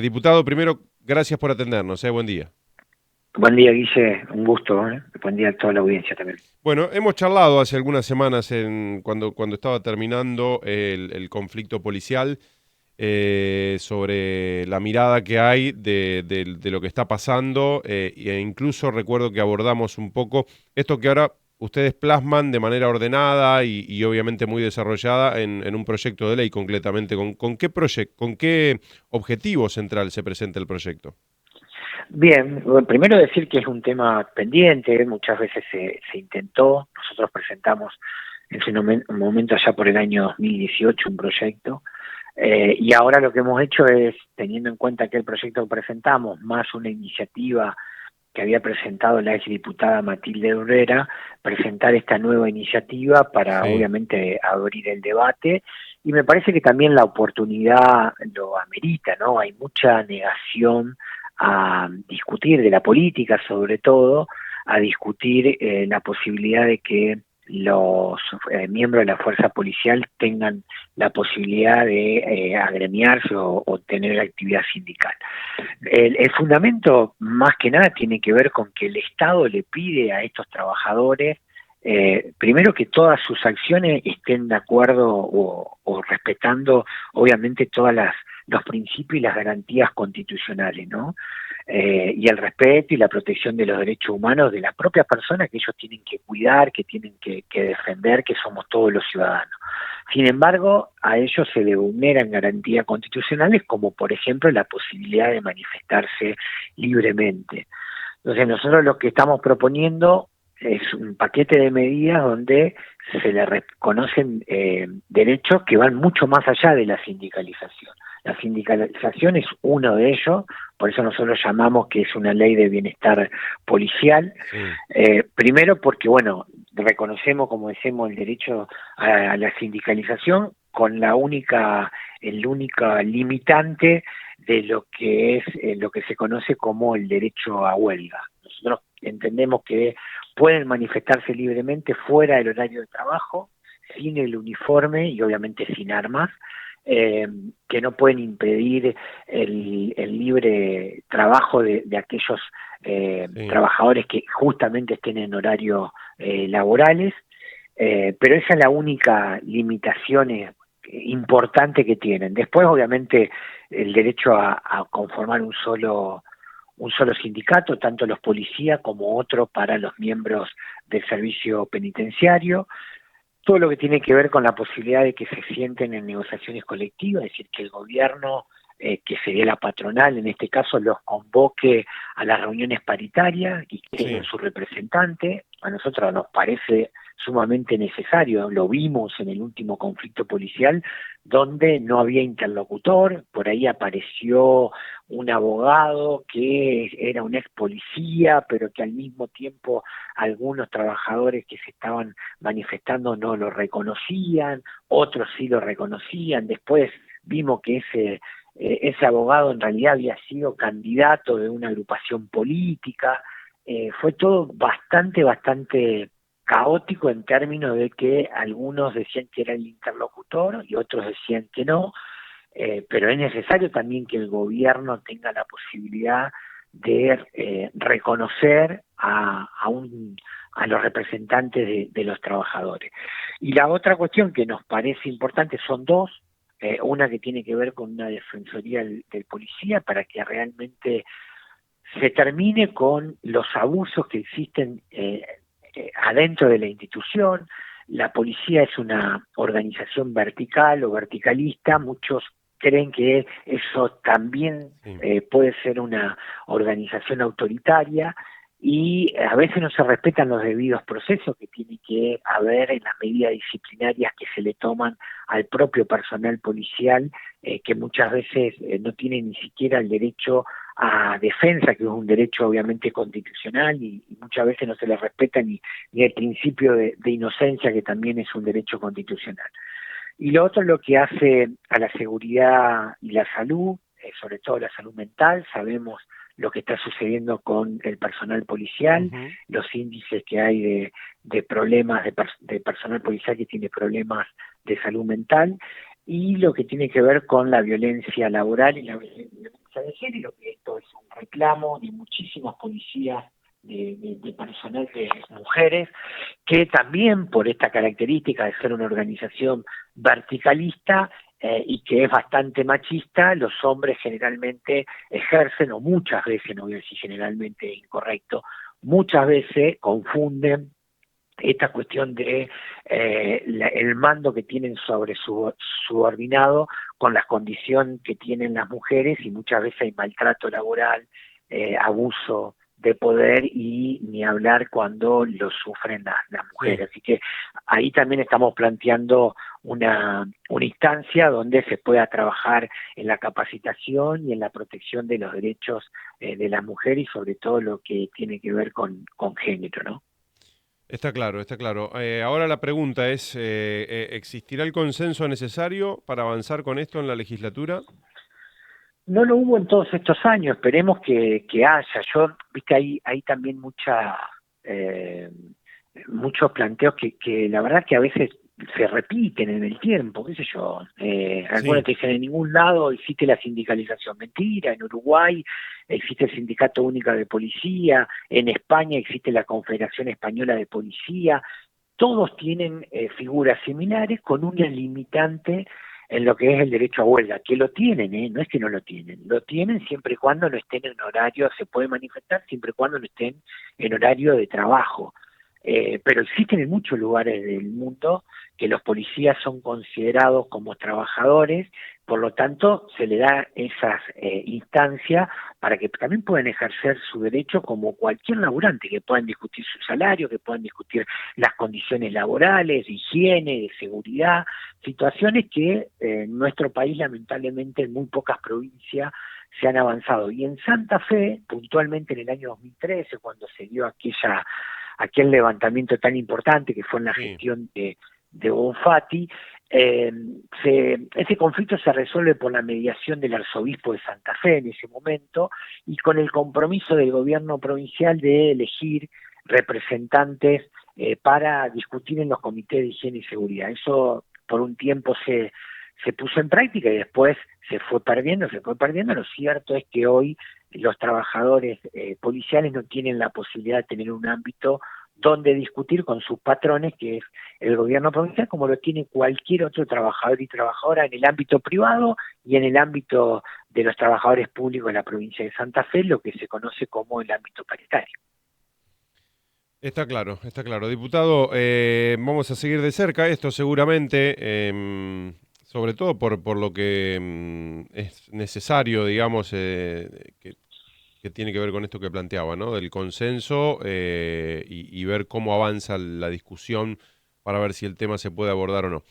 Diputado, primero, gracias por atendernos, buen día. Buen día, Guille, un gusto, ¿eh? Buen día a toda la audiencia también. Bueno, hemos charlado hace algunas semanas cuando estaba terminando el conflicto policial sobre la mirada que hay de lo que está pasando e incluso recuerdo que abordamos un poco esto que ahora ustedes plasman de manera ordenada y obviamente muy desarrollada en un proyecto de ley concretamente. ¿Con qué con qué objetivo central se presenta el proyecto? Bien, bueno, primero decir que es un tema pendiente, muchas veces se intentó, nosotros presentamos en su momento allá por el año 2018 un proyecto, y ahora lo que hemos hecho es, teniendo en cuenta que el proyecto que presentamos, más una iniciativa que había presentado la exdiputada Matilde Herrera, presentar esta nueva iniciativa para Sí, obviamente abrir el debate, y me parece que también la oportunidad lo amerita, ¿no? Hay mucha negación a discutir de la política, sobre todo, a discutir la posibilidad de que los miembros de la fuerza policial tengan la posibilidad de agremiarse o tener actividad sindical. El fundamento, más que nada, tiene que ver con que el Estado le pide a estos trabajadores, primero que todas sus acciones estén de acuerdo o respetando, obviamente, los principios y las garantías constitucionales, ¿no? Y el respeto y la protección de los derechos humanos de las propias personas que ellos tienen que cuidar, que tienen que defender, que somos todos los ciudadanos. Sin embargo, a ellos se le vulneran garantías constitucionales como por ejemplo la posibilidad de manifestarse libremente. Entonces nosotros lo que estamos proponiendo es un paquete de medidas donde se le reconocen derechos que van mucho más allá de la sindicalización. La sindicalización es uno de ellos, por eso nosotros llamamos que es una ley de bienestar policial. sí. Primero porque, bueno, reconocemos, como decimos, el derecho a la sindicalización con el única limitante de lo que es lo que se conoce como el derecho a huelga. Nosotros entendemos que pueden manifestarse libremente fuera del horario de trabajo, sin el uniforme y obviamente sin armas, que no pueden impedir el libre trabajo de aquellos Sí. trabajadores que justamente estén en horarios laborales, pero esa es la única limitación importante que tienen. Después, obviamente, el derecho a conformar un solo sindicato, tanto los policías como otro para los miembros del servicio penitenciario, todo lo que tiene que ver con la posibilidad de que se sienten en negociaciones colectivas, es decir, que el gobierno, que sería la patronal en este caso, los convoque a las reuniones paritarias y que tengan Sí. su representante. A nosotros nos parece sumamente necesario, lo vimos en el último conflicto policial, donde no había interlocutor, por ahí apareció un abogado que era un ex policía, pero que al mismo tiempo algunos trabajadores que se estaban manifestando no lo reconocían, otros sí lo reconocían, después vimos que ese abogado en realidad había sido candidato de una agrupación política, fue todo bastante caótico en términos de que algunos decían que era el interlocutor y otros decían que no, pero es necesario también que el gobierno tenga la posibilidad de reconocer a los representantes de los trabajadores. Y la otra cuestión que nos parece importante son dos, una que tiene que ver con una defensoría del policía para que realmente se termine con los abusos que existen adentro de la institución. La policía es una organización vertical o verticalista, muchos creen que eso también Sí. puede ser una organización autoritaria y a veces no se respetan los debidos procesos que tiene que haber en las medidas disciplinarias que se le toman al propio personal policial, que muchas veces no tiene ni siquiera el derecho a defensa, que es un derecho obviamente constitucional y muchas veces no se le respeta ni el principio de inocencia, que también es un derecho constitucional. Y lo otro es lo que hace a la seguridad y la salud, sobre todo la salud mental. Sabemos lo que está sucediendo con el personal policial, Ujú. los índices que hay de problemas de personal policial que tiene problemas de salud mental, y lo que tiene que ver con la violencia laboral y la violencia de género, que esto es un reclamo de muchísimas policías de personal de mujeres, que también por esta característica de ser una organización verticalista y que es bastante machista, los hombres generalmente ejercen, o muchas veces, no voy a decir generalmente incorrecto, muchas veces confunden esta cuestión de el mando que tienen sobre su subordinado con la condición que tienen las mujeres, y muchas veces hay maltrato laboral, abuso de poder, y ni hablar cuando lo sufren las Sí. mujeres. Así que ahí también estamos planteando una instancia donde se pueda trabajar en la capacitación y en la protección de los derechos de las mujeres, y sobre todo lo que tiene que ver con género, ¿no? Está claro, está claro. Ahora la pregunta es, ¿existirá el consenso necesario para avanzar con esto en la legislatura? No lo hubo en todos estos años, esperemos que haya. Yo, viste, hay también eh, muchos planteos que la verdad que a veces se repiten en el tiempo, qué sé yo. Algunos Sí. te dicen, en ningún lado existe la sindicalización. Mentira, en Uruguay existe el Sindicato Único de Policía, en España existe la Confederación Española de Policía. Todos tienen figuras similares con una limitante en lo que es el derecho a huelga, que lo tienen, no es que no lo tienen siempre y cuando no estén en horario, se puede manifestar siempre y cuando no estén en horario de trabajo. Pero existen en muchos lugares del mundo que los policías son considerados como trabajadores, por lo tanto se le da esas instancias para que también puedan ejercer su derecho como cualquier laburante, que puedan discutir su salario, que puedan discutir las condiciones laborales, de higiene, de seguridad, situaciones que en nuestro país lamentablemente en muy pocas provincias se han avanzado. Y en Santa Fe, puntualmente en el año 2013, cuando se dio aquel levantamiento tan importante que fue en la Sí. gestión de Bonfatti, ese conflicto se resuelve por la mediación del arzobispo de Santa Fe en ese momento, y con el compromiso del gobierno provincial de elegir representantes para discutir en los comités de higiene y seguridad. Eso por un tiempo se puso en práctica y después se fue perdiendo, se fue perdiendo. Lo cierto es que hoy los trabajadores policiales no tienen la posibilidad de tener un ámbito donde discutir con sus patrones, que es el gobierno provincial, como lo tiene cualquier otro trabajador y trabajadora en el ámbito privado y en el ámbito de los trabajadores públicos de la provincia de Santa Fe, lo que se conoce como el ámbito paritario. Está claro, está claro. Diputado, vamos a seguir de cerca esto seguramente, sobre todo por lo que es necesario, digamos, que tiene que ver con esto que planteaba, ¿no? Del consenso y ver cómo avanza la discusión para ver si el tema se puede abordar o no.